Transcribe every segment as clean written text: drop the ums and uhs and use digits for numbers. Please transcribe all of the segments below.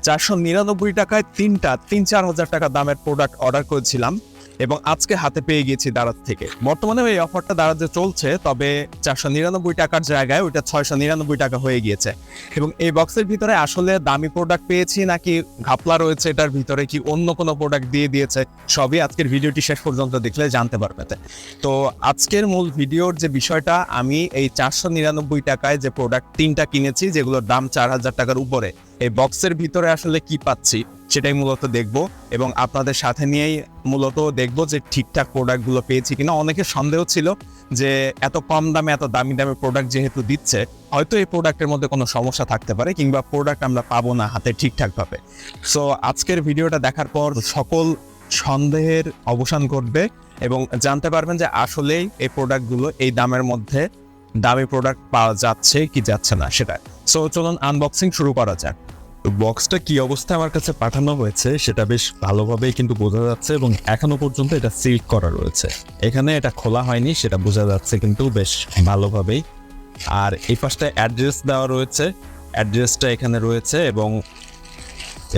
499 টাকায় 3টা 3-4 হাজার টাকা দামের প্রোডাক্ট অর্ডার করেছিলাম এবং আজকে হাতে পেয়ে গিয়েছি দারাজ থেকে। বর্তমানে এই অফারটা দারাজে চলছে, তবে 499 টাকার জায়গায় ওইটা 699 টাকা হয়ে গিয়েছে। এবং এই বক্সের ভিতরে আসলে দামি প্রোডাক্ট পেয়েছি নাকি ঘাপলা রয়েছে, এটার ভিতরে কি অন্য কোনো প্রোডাক্ট দিয়ে দিয়েছে, সবই আজকের ভিডিওটি শেষ পর্যন্ত দেখলে জানতে পারবে। তো আজকের মূল ভিডিওর যে বিষয়টা, আমি এই 499 টাকায় যে প্রোডাক্ট 3টা কিনেছি, যেগুলোর দাম 4000 টাকার উপরে, এই বক্সের ভিতরে আসলে কি পাচ্ছি সেটাই মূলত দেখব এবং আপনাদের সাথে নিয়েই মূলত দেখব যে ঠিকঠাক প্রোডাক্টগুলো পেয়েছি কিনা। অনেকের সন্দেহ ছিল যে এত কম দামে এত দামি দামি প্রোডাক্ট যেহেতু দিচ্ছে, হয়তো এই প্রোডাক্টের মধ্যে কোনো সমস্যা থাকতে পারে কিংবা প্রোডাক্ট আমরা পাবো না হাতে ঠিকঠাকভাবে। সো আজকের ভিডিওটা দেখার পর সকল সন্দেহের অবসান ঘটবে এবং জানতে পারবেন যে আসলেই এই প্রোডাক্টগুলো এই দামের মধ্যে দামি প্রোডাক্ট পাওয়া যাচ্ছে কি যাচ্ছে না সেটা। সো চলুন আনবক্সিং শুরু করা যাক। বক্সটা কি অবস্থায় আমার কাছে পাঠানো হয়েছে সেটা বেশ ভালোভাবেই কিন্তু বোঝা যাচ্ছে এবং এখনো পর্যন্ত এটা সিল করা রয়েছে। এখানে এটা খোলা হয়নি সেটা বোঝা যাচ্ছে কিন্তু বেশ ভালোভাবেই। আর এই পাশটা অ্যাড্রেস দেওয়া রয়েছে, অ্যাড্রেসটা এখানে রয়েছে এবং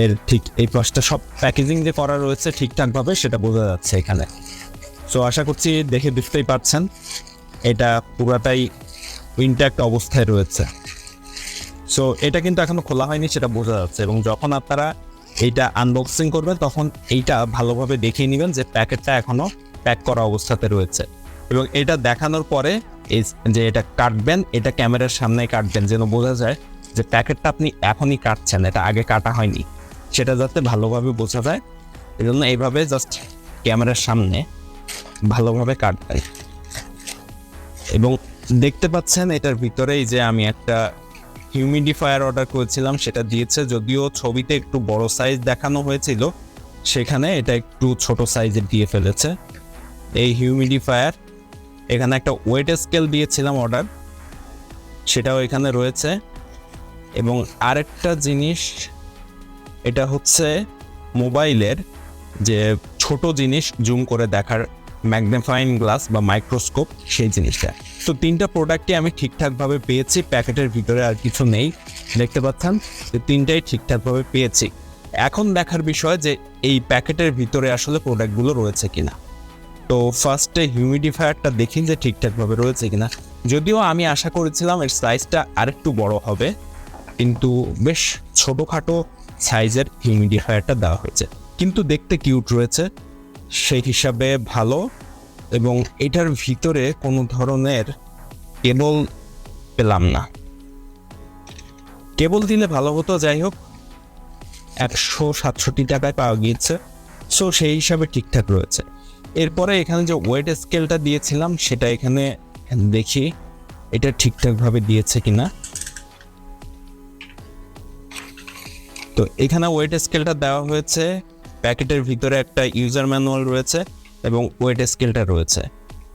এর ঠিক এই পাশটা সব প্যাকেজিং যে করা রয়েছে ঠিকঠাকভাবে সেটা বোঝা যাচ্ছে এখানে। সো আশা করছি দেখে বুঝতেই পারছেন এটা পুরাটাই ইনট্যাক্ট অবস্থায় রয়েছে। সো এটা কিন্তু এখনো খোলা হয়নি সেটা বোঝা যাচ্ছে এবং যখন আপনারা এইটা আনবক্সিং করবেন তখন এইটা ভালোভাবে দেখিয়ে নেবেন যে প্যাকেটটা এখনো প্যাক করা অবস্থাতে রয়েছে। এবং এটা দেখানোর পরে এই যে এটা কাটবেন, এটা ক্যামেরার সামনে কাটবেন যেন বোঝা যায় যে প্যাকেটটা আপনি এখনই কাটছেন, এটা আগে কাটা হয়নি, সেটা যাতে ভালোভাবে বোঝা যায়। এই জন্য এইভাবে জাস্ট ক্যামেরার সামনে ভালোভাবে কাটবেন। এবং দেখতে পাচ্ছেন এটার ভিতরেই যে আমি একটা হিউমিডিফায়ার অর্ডার করেছিলাম সেটা দিয়েছে, যদিও ছবিতে একটু বড় সাইজ দেখানো হয়েছিল, সেখানে এটা একটু ছোট সাইজের দিয়ে ফেলেছে এই হিউমিডিফায়ার। এখানে একটা ওয়েট স্কেল দিয়েছিলাম অর্ডার, সেটাও এখানে রয়েছে। এবং আরেকটা জিনিস, এটা হচ্ছে মোবাইলের যে ছোট জিনিস জুম করে দেখার ম্যাগনিফাইং গ্লাস বা মাইক্রোস্কোপ, সেই জিনিসটা। তো 3টা প্রোডাক্টই আমি ঠিকঠাকভাবে পেয়েছি, প্যাকেটের ভিতরে আর কিছু নেই, দেখতে পাচ্ছেন যে 3টাই ঠিকঠাকভাবে পেয়েছি। এখন দেখার বিষয় যে এই প্যাকেটের ভিতরে আসলে প্রোডাক্টগুলো রয়েছে কিনা। তো ফার্স্টে হিউমিডিফায়ারটা দেখি যে ঠিকঠাকভাবে রয়েছে কিনা। যদিও আমি আশা করেছিলাম এর সাইজটা আরেকটু বড় হবে, কিন্তু বেশ ছোটোখাটো সাইজের হিউমিডিফায়ারটা দেওয়া হয়েছে, কিন্তু দেখতে কিউট রয়েছে সেই হিসাবে ভালো। এবং এটার ভিতরে কোনো ধরনের কেবল পেলাম না, কেবল দিলে ভালো হতো। যাই হোক, 167 টাকায় পাওয়া গিয়েছে, সো সেই হিসাবে ঠিকঠাক রয়েছে। এরপরে এখানে যে ওয়েট স্কেলটা দিয়েছিলাম সেটা এখানে দেখি এটা ঠিকঠাকভাবে দিয়েছে কিনা। তো এখানে ওয়েট স্কেলটা দেওয়া হয়েছে, প্যাকেটের ভিতরে একটা ইউজার ম্যানুয়াল রয়েছে এবং ওয়েট স্কেলটা রয়েছে।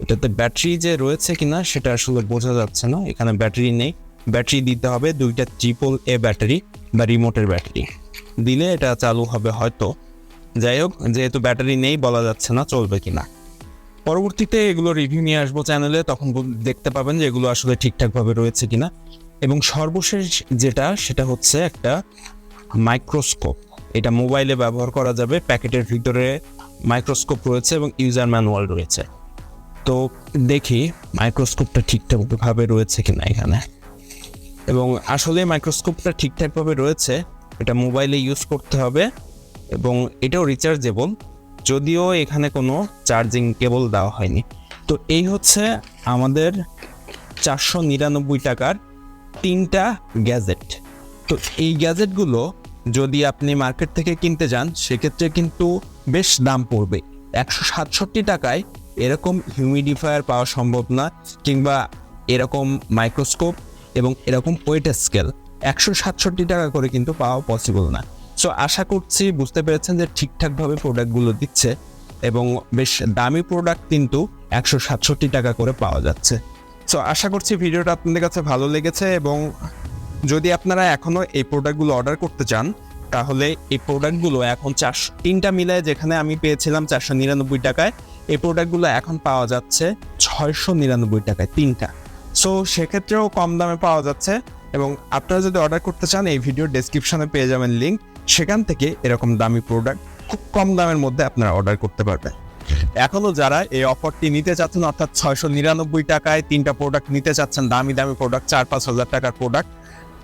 এটাতে ব্যাটারি যে রয়েছে কিনা সেটা আসলে বোঝা যাচ্ছে না, এখানে ব্যাটারি নেই, ব্যাটারি দিতে হবে 2টা AAA ব্যাটারি বা রিমোটের ব্যাটারি দিলে এটা চালু হবে হয়তো। যাই হোক, যেহেতু ব্যাটারি নেই বলা যাচ্ছে না চলবে কিনা। পরবর্তীতে এগুলো রিভিউ নিয়ে আসবো চ্যানেলে, তখন দেখতে পাবেন যে এগুলো আসলে ঠিকঠাকভাবে রয়েছে কিনা। এবং সর্বশেষ যেটা, সেটা হচ্ছে একটা মাইক্রোস্কোপ, এটা মোবাইলে ব্যবহার করা যাবে। প্যাকেটের ভিতরে মাইক্রোস্কোপ রয়েছে এবং ইউজার ম্যানুয়াল রয়েছে। তো দেখি মাইক্রোস্কোপটা ঠিকঠাকভাবে রয়েছে কিনা এখানে। এবং আসলে মাইক্রোস্কোপটা ঠিকঠাকভাবে রয়েছে, এটা মোবাইলে ইউজ করতে হবে এবং এটাও রিচার্জেবল, যদিও এখানে কোনো চার্জিং কেবল দেওয়া হয়নি। তো এই হচ্ছে আমাদের 499 টাকার 3টা গ্যাজেট। তো এই গ্যাজেটগুলো যদি আপনি মার্কেট থেকে কিনতে যান সেক্ষেত্রে কিন্তু বেশ দাম পড়বে। 167 টাকায় এরকম হিউমিডিফায়ার পাওয়া সম্ভব না, কিংবা এরকম মাইক্রোস্কোপ এবং এরকম ওয়েট স্কেল 167 টাকা করে কিন্তু পাওয়া পসিবল না। সো আশা করছি বুঝতে পেরেছেন যে ঠিকঠাকভাবে প্রোডাক্টগুলো দিচ্ছে এবং বেশ দামি প্রোডাক্ট কিন্তু 167 টাকা করে পাওয়া যাচ্ছে। সো আশা করছি ভিডিওটা আপনাদের কাছে ভালো লেগেছে এবং যদি আপনারা এখনও এই প্রোডাক্টগুলো অর্ডার করতে চান তাহলে এই প্রোডাক্টগুলো এখন 3টা মিলায় যেখানে আমি পেয়েছিলাম 499 টাকায়, এই প্রোডাক্টগুলো এখন পাওয়া যাচ্ছে 699 টাকায় 3টা। সো সেক্ষেত্রেও কম দামে পাওয়া যাচ্ছে এবং আপনারা যদি অর্ডার করতে চান এই ভিডিওর ডেসক্রিপশনে পেয়ে যাবেন লিঙ্ক, সেখান থেকে এরকম দামি প্রোডাক্ট খুব কম দামের মধ্যে আপনারা অর্ডার করতে পারবেন। এখনো যারা এই অফারটি নিতে চাচ্ছেন, অর্থাৎ 699 টাকায় 3টা প্রোডাক্ট নিতে চাচ্ছেন, দামি দামি প্রোডাক্ট 4-5 হাজার টাকার প্রোডাক্ট,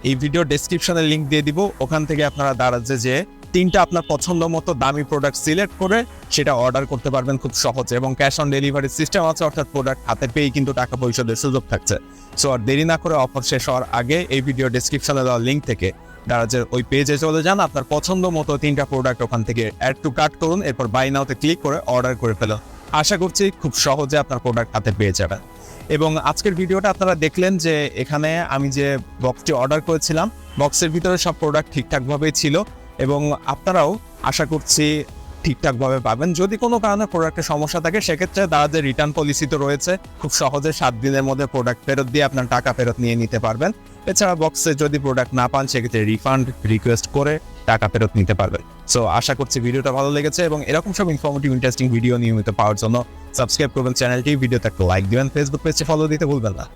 এই ভিডিও ডেসক্রিপশনে লিঙ্ক দিয়ে দিব, ওখান থেকে আপনারা দারাজে যে 3টা আপনার পছন্দ মতো দামি প্রোডাক্ট সিলেক্ট করে সেটা অর্ডার করতে পারবেন খুব সহজে, এবং ক্যাশ অন ডেলিভারি সিস্টেম আছে, অর্থাৎ প্রোডাক্ট হাতে পেয়ে কিন্তু টাকা পরিশোধের সুযোগ থাকছে। সো আর দেরি না করে অফার শেষ হওয়ার আগে এই ভিডিও ডেসক্রিপশনে দেওয়া লিঙ্ক থেকে দারাজের ওই পেজে চলে যান, আপনার পছন্দ মতো 3টা প্রোডাক্ট ওখান থেকে অ্যাড টু কার্ট করুন, এরপর বাই নাওতে ক্লিক করে অর্ডার করে ফেলুন। আশা করছি খুব সহজে আপনার প্রোডাক্ট হাতে পেয়ে যাবেন। এবং আজকের ভিডিওটা আপনারা দেখলেন যে এখানে আমি যে বক্সটি অর্ডার করেছিলাম, বক্সের ভিতরে সব প্রোডাক্ট ঠিকঠাকভাবেই ছিল, এবং আপনারাও আশা করছি ঠিকঠাকভাবে পাবেন। যদি কোনো কারণে প্রোডাক্টের সমস্যা থাকে সেক্ষেত্রে তাদের রিটার্ন পলিসি তো রয়েছে, খুব সহজে 7 দিনের মধ্যে প্রোডাক্ট ফেরত দিয়ে আপনার টাকা ফেরত নিয়ে নিতে পারবেন। এছাড়া বক্সে যদি প্রোডাক্ট না পান সেক্ষেত্রে রিফান্ড রিকোয়েস্ট করে টাকা ফেরত নিতে পারবেন। সো আশা করছি ভিডিওটা ভালো লেগেছে, এবং এরকম সব ইনফরমেটিভ ইন্টারেস্টিং ভিডিও নিয়মিত পাওয়ার জন্য সাবস্ক্রাইব করবেন চ্যানেলটি, ভিডিওতে একটা লাইক দিবেন, ফেসবুক পেজে ফলো দিতে ভুলবেন না।